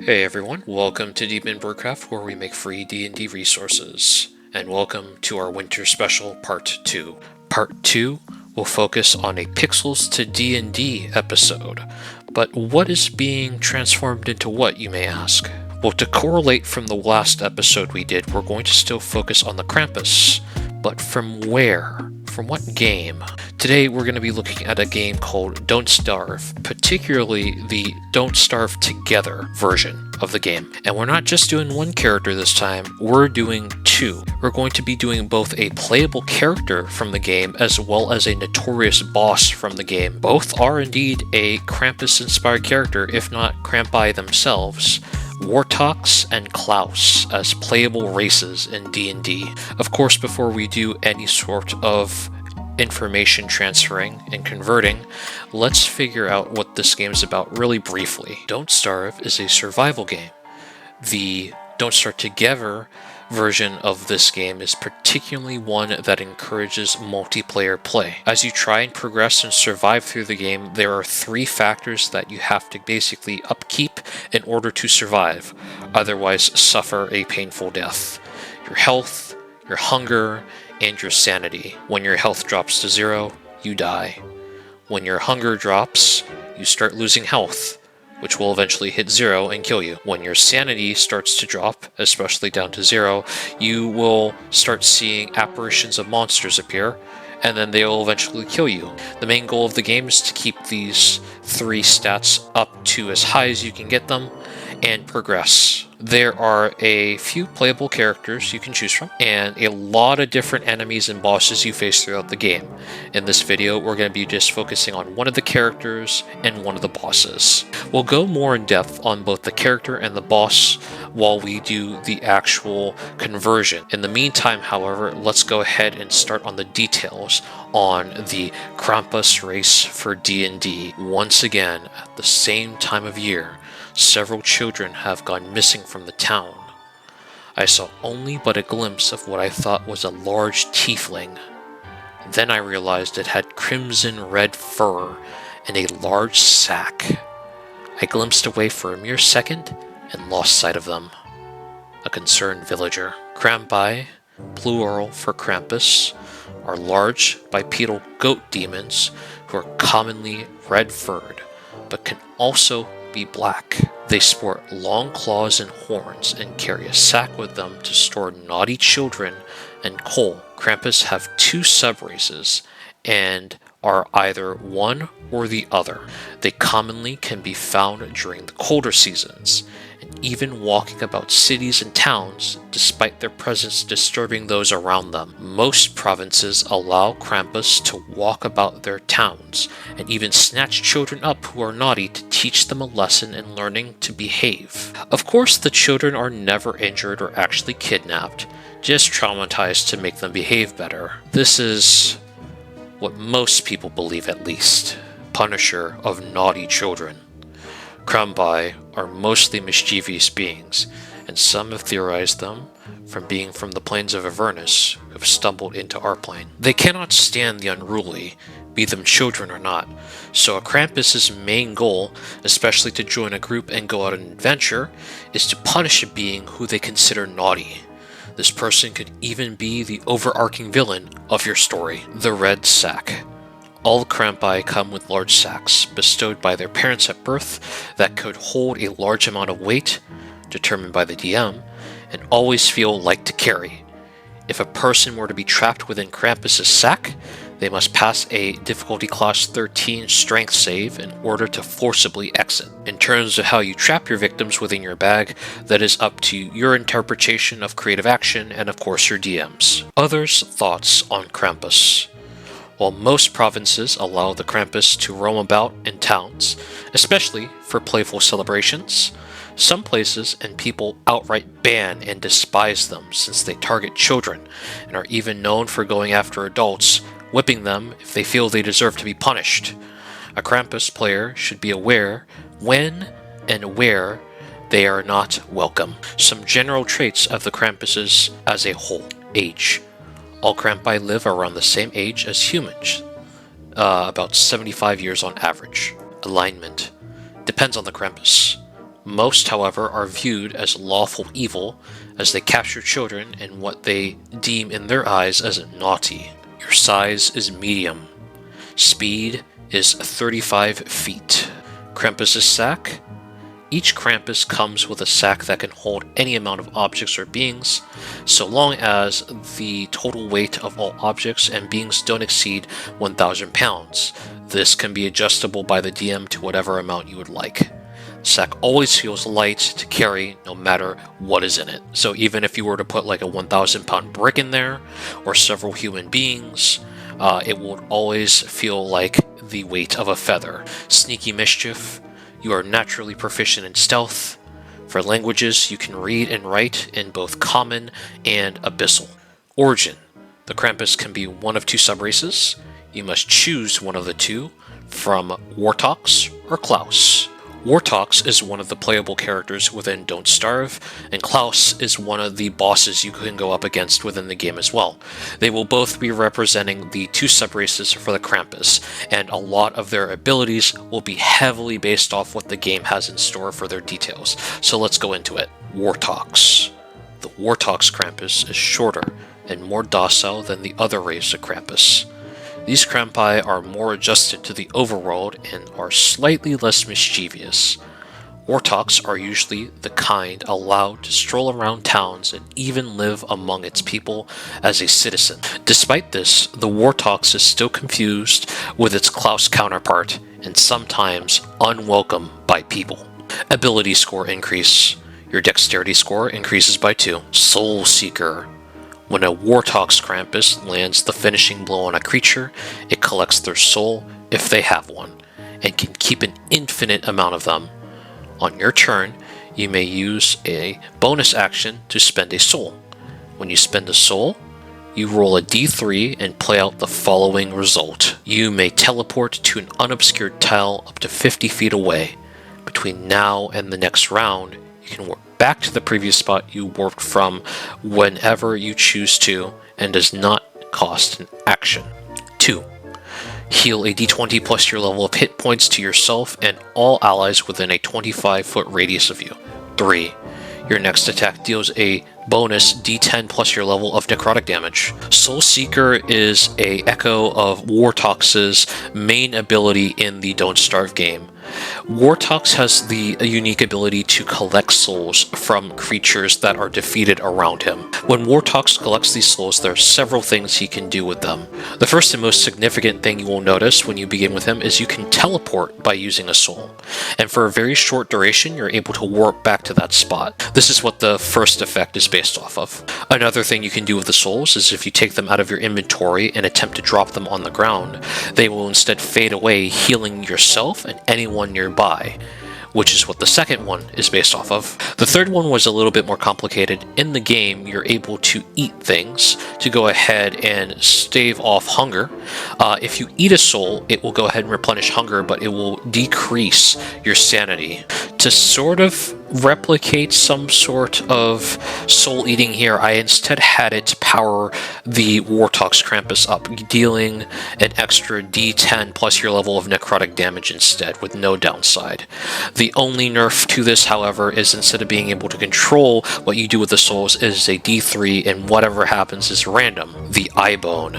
Hey everyone, welcome to Deep in BrewCraft, where we make free D&D resources. And welcome to our winter special part 2. Part 2 will focus on a Pixels to D&D episode. But what is being transformed into what, you may ask? Well, to correlate from the last episode we did, we're going to still focus on the Krampus. But from where? From what game? Today we're going to be looking at a game called Don't Starve, particularly the Don't Starve Together version of the game. And we're not just doing one character this time, we're doing two. We're going to be doing both a playable character from the game as well as a notorious boss from the game. Both are indeed a Krampus-inspired character, if not Krampi themselves. Wortox and Klaus as playable races in D&D. Of course, before we do any sort of information transferring and converting, let's figure out what this game is about really briefly. Don't Starve is a survival game. The Don't Starve Together version of this game is particularly one that encourages multiplayer play. As you try and progress and survive through the game, there are three factors that you have to basically upkeep in order to survive, otherwise suffer a painful death. Your health, your hunger, and your sanity. When your health drops to 0, you die. When your hunger drops, you start losing health, which will eventually hit 0 and kill you. When your sanity starts to drop, especially down to 0, you will start seeing apparitions of monsters appear, and then they will eventually kill you. The main goal of the game is to keep these three stats up to as high as you can get them, and progress. There are a few playable characters you can choose from, and a lot of different enemies and bosses you face throughout the game. In this video, we're going to be just focusing on one of the characters and one of the bosses. We'll go more in depth on both the character and the boss while we do the actual conversion. In the meantime, however, let's go ahead and start on the details on the Krampus race for D&D. Once again, at the same time of year, several children have gone missing from the town. I saw only but a glimpse of what I thought was a large tiefling. Then I realized it had crimson red fur and a large sack. I glimpsed away for a mere second and lost sight of them. A concerned villager. Krampi, plural for Krampus, are large bipedal goat demons who are commonly red-furred, but can also be black. They sport long claws and horns and carry a sack with them to store naughty children and coal. Krampus have two subraces and are either one or the other. They commonly can be found during the colder seasons, and even walking about cities and towns, despite their presence disturbing those around them. Most provinces allow Krampus to walk about their towns, and even snatch children up who are naughty to teach them a lesson in learning to behave. Of course, the children are never injured or actually kidnapped, just traumatized to make them behave better. This is what most people believe, at least. Punisher of naughty children. Krampi are mostly mischievous beings, and some have theorized them from being from the plains of Avernus who have stumbled into our plane. They cannot stand the unruly, be them children or not, so a Krampus's main goal, especially to join a group and go out on an adventure, is to punish a being who they consider naughty. This person could even be the overarching villain of your story. The Red Sack. All Krampi come with large sacks, bestowed by their parents at birth, that could hold a large amount of weight, determined by the DM, and always feel light to carry. If a person were to be trapped within Krampus's sack, they must pass a difficulty class 13 strength save in order to forcibly exit. In terms of how you trap your victims within your bag, that is up to your interpretation of creative action and of course your DM's. Others' thoughts on Krampus. While most provinces allow the Krampus to roam about in towns, especially for playful celebrations, some places and people outright ban and despise them since they target children and are even known for going after adults, whipping them if they feel they deserve to be punished. A Krampus player should be aware when and where they are not welcome. Some general traits of the Krampuses as a whole. Age. All Krampi live around the same age as humans, about 75 years on average. Alignment. Depends on the Krampus. Most, however, are viewed as lawful evil, as they capture children in what they deem in their eyes as naughty. Your size is medium. Speed is 35 feet. Krampus's sack. Each Krampus comes with a sack that can hold any amount of objects or beings, so long as the total weight of all objects and beings don't exceed 1,000 pounds. This can be adjustable by the DM to whatever amount you would like. The sack always feels light to carry no matter what is in it. So even if you were to put like a 1,000 pound brick in there, or several human beings, it would always feel like the weight of a feather. Sneaky mischief. You are naturally proficient in stealth. For languages, you can read and write in both Common and Abyssal. Origin. The Krampus can be one of two subraces. You must choose one of the two from Wortox or Klaus. Wortox is one of the playable characters within Don't Starve, and Klaus is one of the bosses you can go up against within the game as well. They will both be representing the two subraces for the Krampus, and a lot of their abilities will be heavily based off what the game has in store for their details. So let's go into it. Wortox. The Wortox Krampus is shorter and more docile than the other race of Krampus. These Krampi are more adjusted to the overworld and are slightly less mischievous. Wortox are usually the kind allowed to stroll around towns and even live among its people as a citizen. Despite this, the Wortox is still confused with its Klaus counterpart and sometimes unwelcome by people. Ability score increase. Your dexterity score increases by 2. Soul Seeker. When a Wortox Krampus lands the finishing blow on a creature, it collects their soul, if they have one, and can keep an infinite amount of them. On your turn, you may use a bonus action to spend a soul. When you spend a soul, you roll a d3 and play out the following result. You may teleport to an unobscured tile up to 50 feet away. Between now and the next round, you can warp back to the previous spot you warped from whenever you choose to, and does not cost an action. 2. Heal a d20 plus your level of hit points to yourself and all allies within a 25-foot radius of you. 3. Your next attack deals a bonus d10 plus your level of necrotic damage. Soul Seeker is a echo of Wortox's main ability in the Don't Starve game. Wortox has the unique ability to collect souls from creatures that are defeated around him. When Wortox collects these souls, there are several things he can do with them. The first and most significant thing you will notice when you begin with him is you can teleport by using a soul. And for a very short duration, you're able to warp back to that spot. This is what the first effect is based off of. Another thing you can do with the souls is if you take them out of your inventory and attempt to drop them on the ground, they will instead fade away, healing yourself and anyone nearby, which is what the second one is based off of. The third one was a little bit more complicated. In the game, you're able to eat things to go ahead and stave off hunger. If you eat a soul, it will go ahead and replenish hunger, but it will decrease your sanity. To sort of replicate some sort of soul eating here, I instead had it power the Wortox Krampus up, dealing an extra d10 plus your level of necrotic damage instead, with no downside. The only nerf to this, however, is instead of being able to control what you do with the souls, is a d3 and whatever happens is random. The eye bone.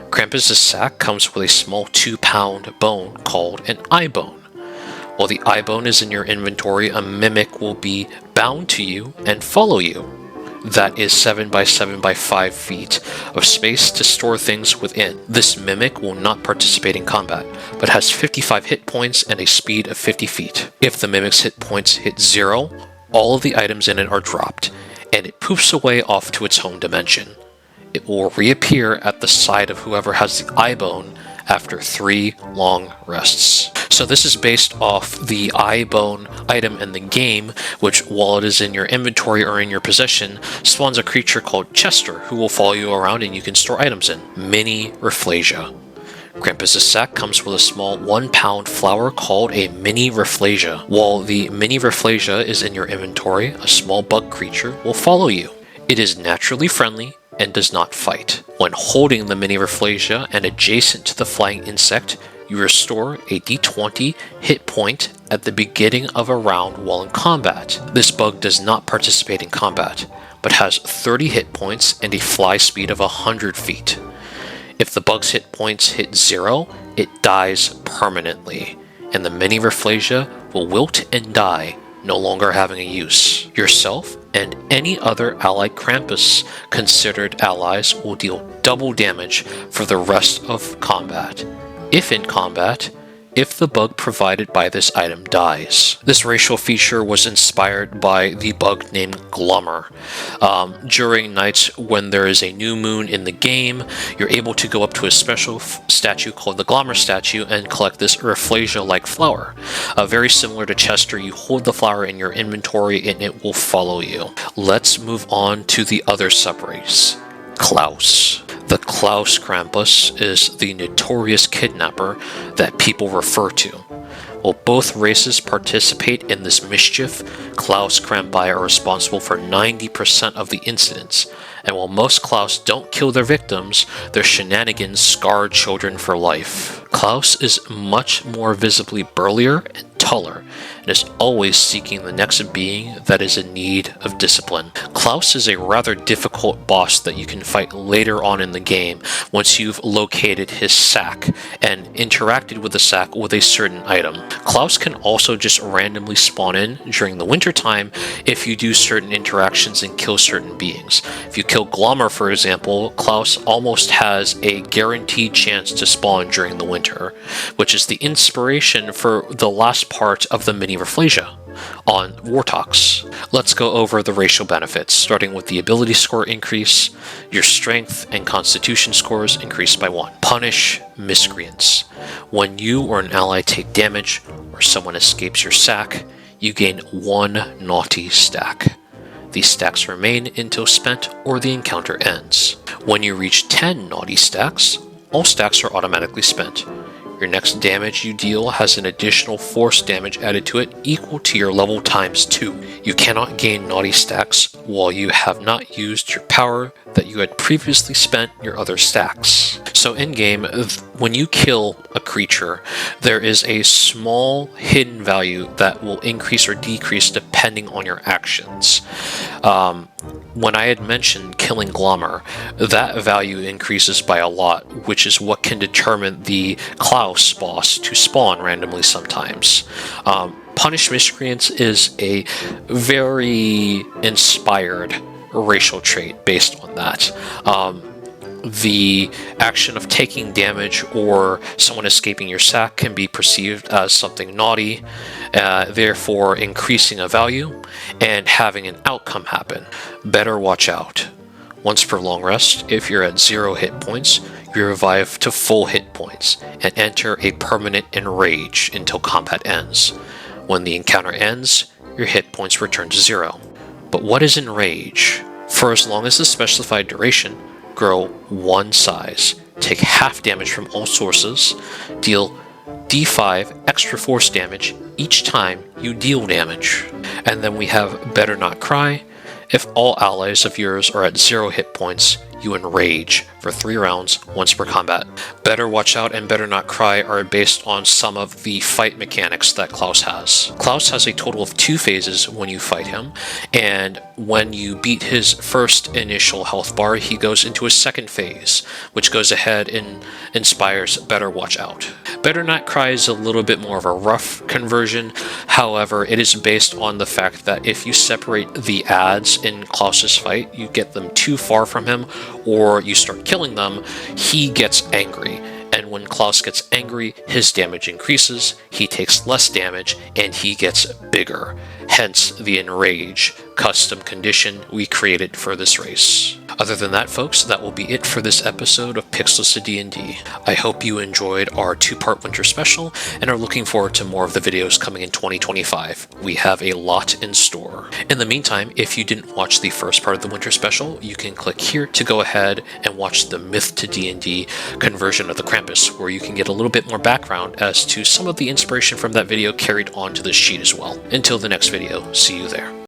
Krampus' sack comes with a small 2-pound bone called an eye bone. While the eye bone is in your inventory, a mimic will be bound to you and follow you. That is 7 by 7 by 5 feet of space to store things within. This mimic will not participate in combat, but has 55 hit points and a speed of 50 feet. If the mimic's hit points hit 0, all of the items in it are dropped, and it poofs away off to its home dimension. It will reappear at the side of whoever has the eye bone after 3 long rests. So this is based off the eye bone item in the game, which, while it is in your inventory or in your possession, spawns a creature called Chester, who will follow you around and you can store items in. Mini Rafflesia. Krampus' sack comes with a small 1-pound flower called a Mini Rafflesia. While the Mini Rafflesia is in your inventory, a small bug creature will follow you. It is naturally friendly and does not fight. When holding the Mini Rafflesia and adjacent to the flying insect, you restore a d20 hit point at the beginning of a round while in combat. This bug does not participate in combat, but has 30 hit points and a fly speed of 100 feet. If the bug's hit points hit 0, it dies permanently, and the mini Rafflesia will wilt and die, no longer having a use. Yourself and any other allied Krampus considered allies will deal double damage for the rest of combat. If in combat, if the bug provided by this item dies. This racial feature was inspired by the bug named Glummer. During nights when there is a new moon in the game, you're able to go up to a special statue called the Glummer statue and collect this Rafflesia-like flower. Very similar to Chester, you hold the flower in your inventory and it will follow you. Let's move on to the other subrace, Klaus. The Klaus Krampus is the notorious kidnapper that people refer to. While both races participate in this mischief, Klaus Krampi are responsible for 90% of the incidents, and while most Klaus don't kill their victims, their shenanigans scar children for life. Klaus is much more visibly burlier and taller, and is always seeking the next being that is in need of discipline. Klaus is a rather difficult boss that you can fight later on in the game once you've located his sack and interacted with the sack with a certain item. Klaus can also just randomly spawn in during the winter time if you do certain interactions and kill certain beings. If you kill Glummer, for example, Klaus almost has a guaranteed chance to spawn during the winter, which is the inspiration for the last part of the mini Rafflesia on Wortox. Let's go over the racial benefits, starting with the ability score increase. Your strength and constitution scores increase by 1. Punish miscreants. When you or an ally take damage or someone escapes your sack, you gain 1 naughty stack. These stacks remain until spent or the encounter ends. When you reach 10 naughty stacks, all stacks are automatically spent. Your next damage you deal has an additional force damage added to it equal to your level times 2. You cannot gain naughty stacks while you have not used your power that you had previously spent your other stacks. So in game, when you kill a creature, there is a small hidden value that will increase or decrease depending on your actions. When I had mentioned killing Glummer, that value increases by a lot, which is what can determine the Klaus boss to spawn randomly sometimes. Punish miscreants is a very inspired racial trait based on that. The action of taking damage or someone escaping your sack can be perceived as something naughty, therefore increasing a value and having an outcome happen. Better watch out. Once per long rest, if you're at 0 hit points, you revive to full hit points and enter a permanent enrage until combat ends. When the encounter ends, your hit points return to 0. But what is enrage? For as long as the specified duration, grow 1 size, take half damage from all sources, deal d5 extra force damage each time you deal damage. And then we have Better Not Cry. If all allies of yours are at 0 hit points, you enrage for 3 rounds once per combat. Better Watch Out and Better Not Cry are based on some of the fight mechanics that Klaus has. Klaus has a total of 2 phases when you fight him, and when you beat his first initial health bar, he goes into a second phase, which goes ahead and inspires Better Watch Out. Better Not Cry is a little bit more of a rough conversion, however, it is based on the fact that if you separate the ads in Klaus's fight, you get them too far from him, or you start killing them, he gets angry. And when Klaus gets angry, his damage increases, he takes less damage, and he gets bigger. Hence the Enrage custom condition we created for this race. Other than that, folks, that will be it for this episode of Pixels to D&D. I hope you enjoyed our 2-part winter special and are looking forward to more of the videos coming in 2025. We have a lot in store. In the meantime, if you didn't watch the first part of the winter special, you can click here to go ahead and watch the Myth to D&D conversion of the Krampus, where you can get a little bit more background as to some of the inspiration from that video carried onto this sheet as well. Until the next video, see you there.